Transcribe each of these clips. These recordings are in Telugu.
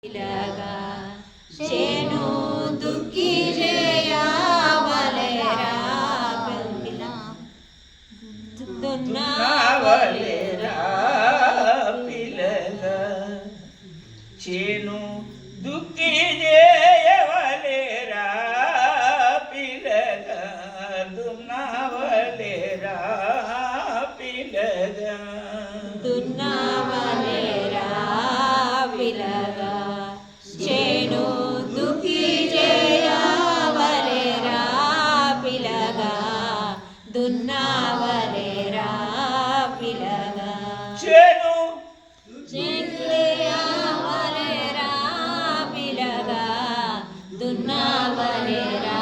ఇలాగా చేను దుక్కి చేయవలెరా దున్నవలెరా పిల్లగా చేను దుక్కి చేయవలెరా పిల్లగా దున్నవలెరా పిల్లగా దున్నవలెరా పిల్లగా చేను దుక్కి చేయవలెరా పిల్లగా దున్నవలెరా పిల్లగా చేను చేయవలెరా పిల్లగా దున్నవలెరా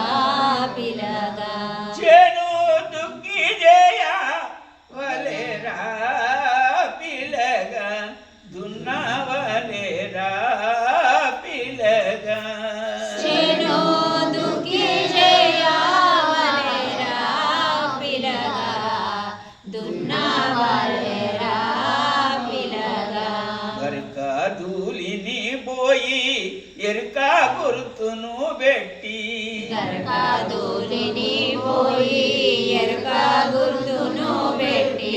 పిల్లగా చేను దుక్కి చేయవలెరా పిల్లగా దున్నవలెరా పిల్లగా చేను దుక్కి చేయవలెరా పిల్లగా దున్నవలెరా పిల్లగా గరక ధూళిని పోయి ఎరుక గుర్తును పెట్టి గరక ధూళిని పోయి ఎరుక గుర్తును పెట్టి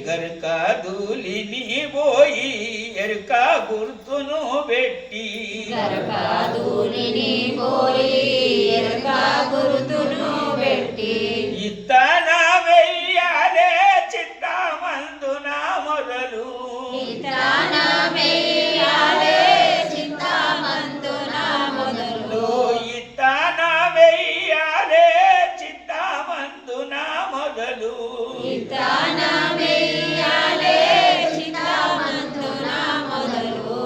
గరక ధూళిని పోయి ఎరుక గుర్తును పెట్టి గరక ధూళిని పోయి ఎరుక గుర్తును పెట్టి ఇత్తన వెయ్యాలే చిత్తమందున మొదలు ఇత్తన వెయ్యాలే చిత్తమందున మొదలు ఇత్తన వెయ్యాలే చిత్తమందున మొదలు ఇత్తన వెయ్యాలే చిత్తమందున మొదలు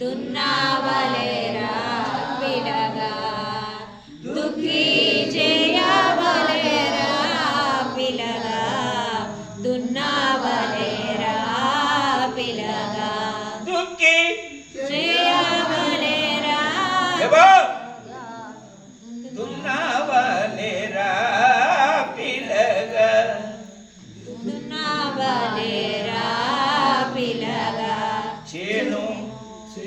దున్నవలెరా పిల్లగా దుక్కి చేయవలెరా పిల్లగా దున్నవలెరా పిల్లగా దుక్కి చేయవలెరా ఎవో దున్నవలెరా పిల్లగా దున్నవలెరా పిల్లగా చేను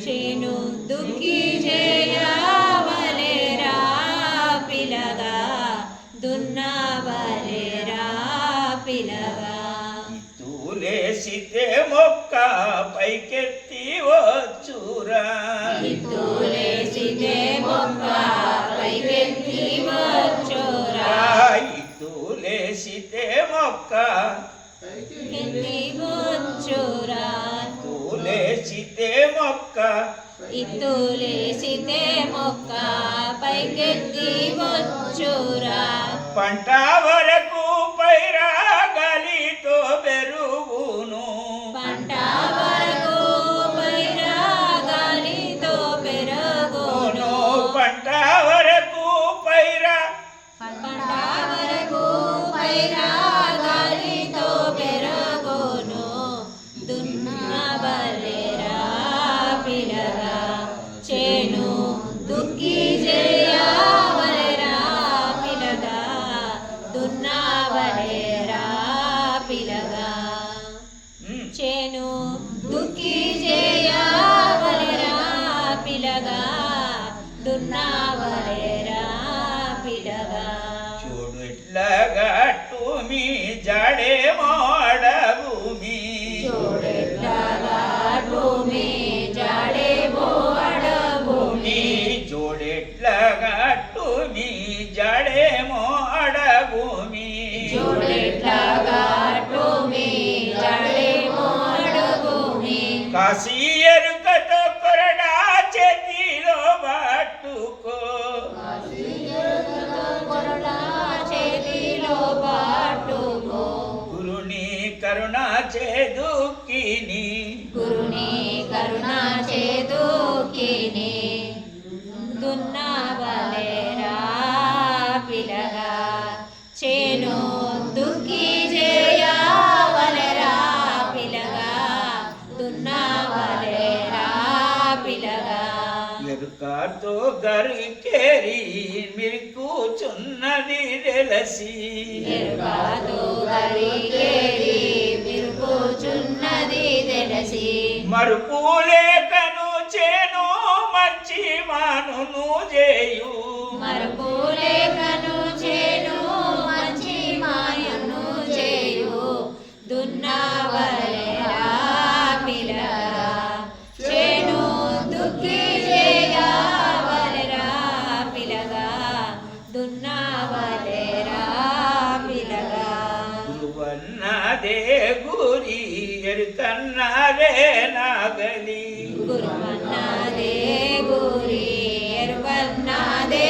చేను దుక్కి చేయవలెరా పిల్లగా దున్నవలెరా పిల్లగా తూలేసితే మొక్క పైకెత్తి వచ్చురా ఇత్తులేసితే మొక్క పైకెత్తి వచ్చురా తూలేసితే మొక్క ఎత్తి వచ్చురా తూలేసితే మొక్క ఇత్తులేసితే మొక్క పైకెత్తి వచ్చురా పంట వరకు పైరా గాలితో పెరుగును పంట వరకు పైరా గాలితో పెరగోను పంట వరకు పైరా పంట వరకు పైరా గాలితో పెరగోను దున్నవలెరా పిల్లగా చేను దుక్కి చేయవలెరా పిల్లగా దున్నవలెరా పిల్లగా చేను దుక్కి చేయవలెరా పిల్లగా దున్నవలెరా పిల్లగా చూడు ఇట్లా గట్టు మీ జాడే మోడ భూమి చూడెట్లాగా భూమి జాడే బోడ భూమి జోడెట్లా గట్టు మీ జాడే మోడ భూమి చూడెట్లాగా భూమి జాడే బోడ భూమి కాశీ ఎరుకతో కొరడా చేతిలో పట్టుకో కొరడా చేతిలో పట్టుకో గురుని కరుణ చేదుకిని గురుని కరుణ చేదుకిని దున్నవలెరా పిల్లగా చేను దుక్కి చేయవలెరా పిల్లగా దున్నవలెరా పిల్లగా ఎరుకతో గరికేరి మీరు కూచున్నది తెలిసి ఎరుకతో గరికేరి మీరు కూచున్నది తెలిసి మరుపు లేకను చేను మంచి మానును చేయు మరుపు లేకను చేను మంచి మాయను చేయు దున్నవలెరా పిలగా చేను దుక్కి చేయవలెరా పిలగా దున్నవలెరా పిలగా గురువన్నదే గురి ఎరుకన్నదే నాగలి గురువన్నదే గురి ఎరుకన్నదే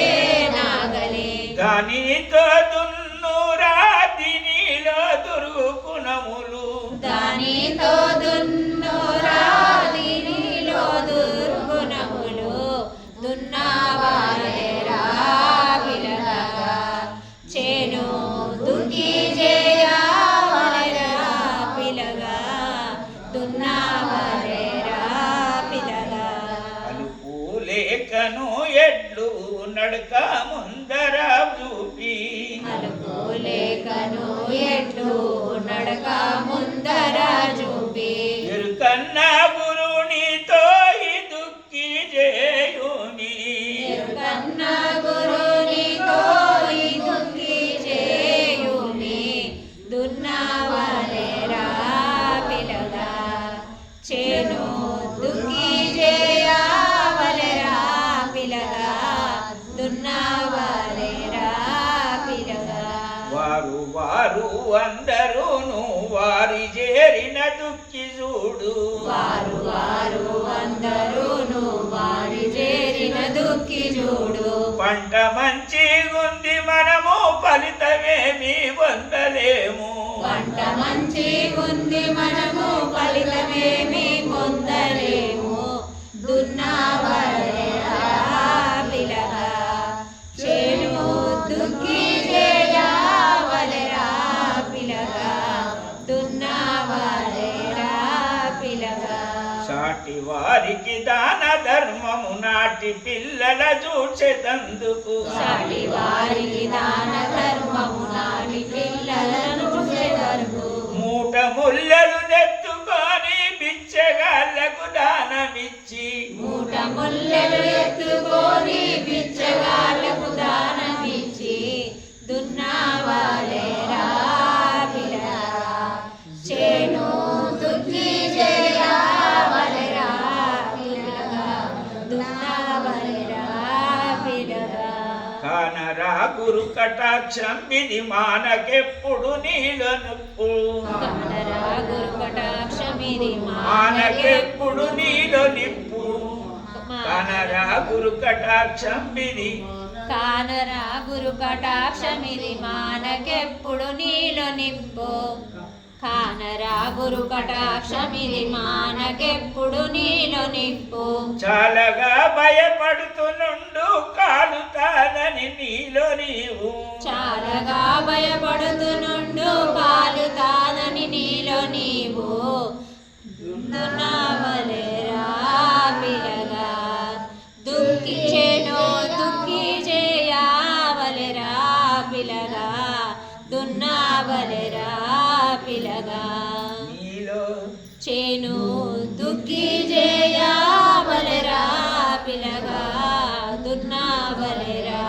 నాగలి దానితో దున్నురా దీనిలో దుర్గుణములు దానితో దున్నురా దీనిలో దుర్గుణములు దున్నవలెరా పిలగా చేను దుక్కి చేయవలెరా పిలగా దున్నవలెరా పిలగా అలుపు లేకను ఎడ్లు నడక ముందర చూపి అలుపు లేకను ఎట్లు నడక ముందర చూపి ఎరుకన్న గురునితో ఈ దుఃఖి చేయుని ఎరుకన్న గురునితో ఈ దుక్కి చేయుని దున్నవలెరా పిలగా చేను దుక్కి చేయవలెరా పిలగా దున్నవలెరా పిలగా వారు వారు అందరూను వారి చేరిన దుఃఖి చూడు వారు వారు అందరూను వారి చేరిన దుక్కి చూడు పంట మంచిగుంది మనము ఫలితమేమి పొందలేము పంట మంచిగుంది మనము ఫలితమేమి పొందలేము దున్నవలెరా పిలగా చేను దుక్కి చేయవలెరా పిలగా దున్నవలెరా పిలగా సాటి వారికి దాన ధర్మము నాటి పిల్లల చూచెతందుకు సాటి వారికి దాన ధర్మము నాటి పిల్లలను చూసేదరుగు మూట ముల్లలు నెత్తుకొని బిచ్చగాళ్లకు దానమిచ్చి మూట ముల్లెలు ఎత్తుకొని బిచ్చగాళ్ళకు దానమిచ్చి దున్నవలెరా పిలగా చేను దుక్కి చేయవలెరా పిలగా దున్నవలెరా పిలగా కానరా గురు కటాక్షం ఇది మానకెప్పుడు నీలనుప్పు కమలరా గురు కటాక్షమిది మానకెప్పుడు నీలో నిప్పు కానరా గురు కటాక్షం ఇది కానరా గురు కటాక్షమిది మానకెప్పుడు నీలో నింపు కానరా గురు కటాక్షమిది మానకెప్పుడు నీలో నింపు చాలగా భయపడుతునుండు కాలుతాదని నీలో నీవు చాలగా భయపడుతునుండు కాలుతాదని నీలో నీవు దున్నవలెరా పిలగా దుక్కి చేను దుక్కి చేయవలెరా పిలగా దున్నవలెరా పిలగా నీలో చేను దుక్కి చేయవలెరా పిలగా దున్నవలెరా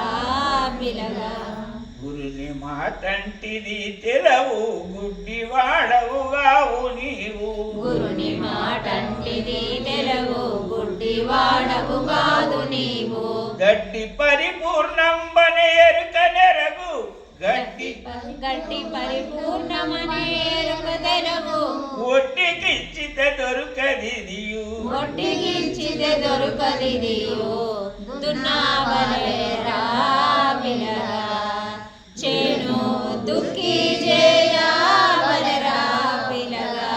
పిలగా గురుని మాటంటిది తెలవు గుడ్డి వాడవుగావు నీవు గురుని మాటంటిది తెలవు గుడ్డి వాడవు కాదు నీవు గడ్డి పరిపూర్ణంబనే ఎరుక నెరగు గడ్డి గడ్డి పరిపూర్ణమనే ఎరుక తెలవు ఒట్టికిచ్చిత దొరకది నీవు ఒట్టికిచ్చితే దొరకదిదియో దున్నవలెరా పిలగా చేను దుక్కి చేయవలెరా పిలగా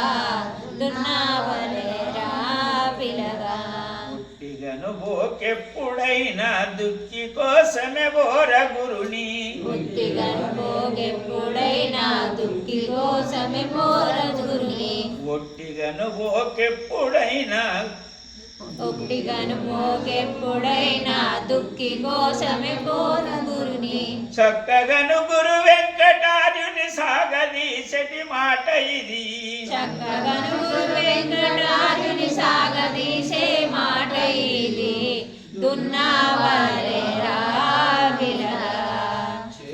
దున్నవలెరా పిలగా పుట్టిగను బోకెప్పుడైనా దుఃఖి కోసమే బోర గురుని బుద్ధిగను పోగెప్పుడైనా దుక్కి కోసమే పోర గురుని ఒట్టిగను బోకెప్పుడైనా ఒట్టిగను పోగెప్పుడైనా దుక్కి కోసమే పోర గురుని చక్కగను గురు వెంకటార్యుని సాగదీసటి మాట ఇది చక్కగను వెంకటార్యుని సాగదీసే మాట ఇది దున్నవలెరా పిలగా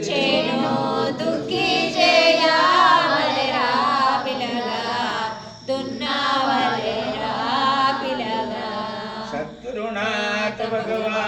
చేను దుక్కి చేయవలెరా పిలగా దున్నవలెరా పిలగా సద్గురునాథ భగవాన్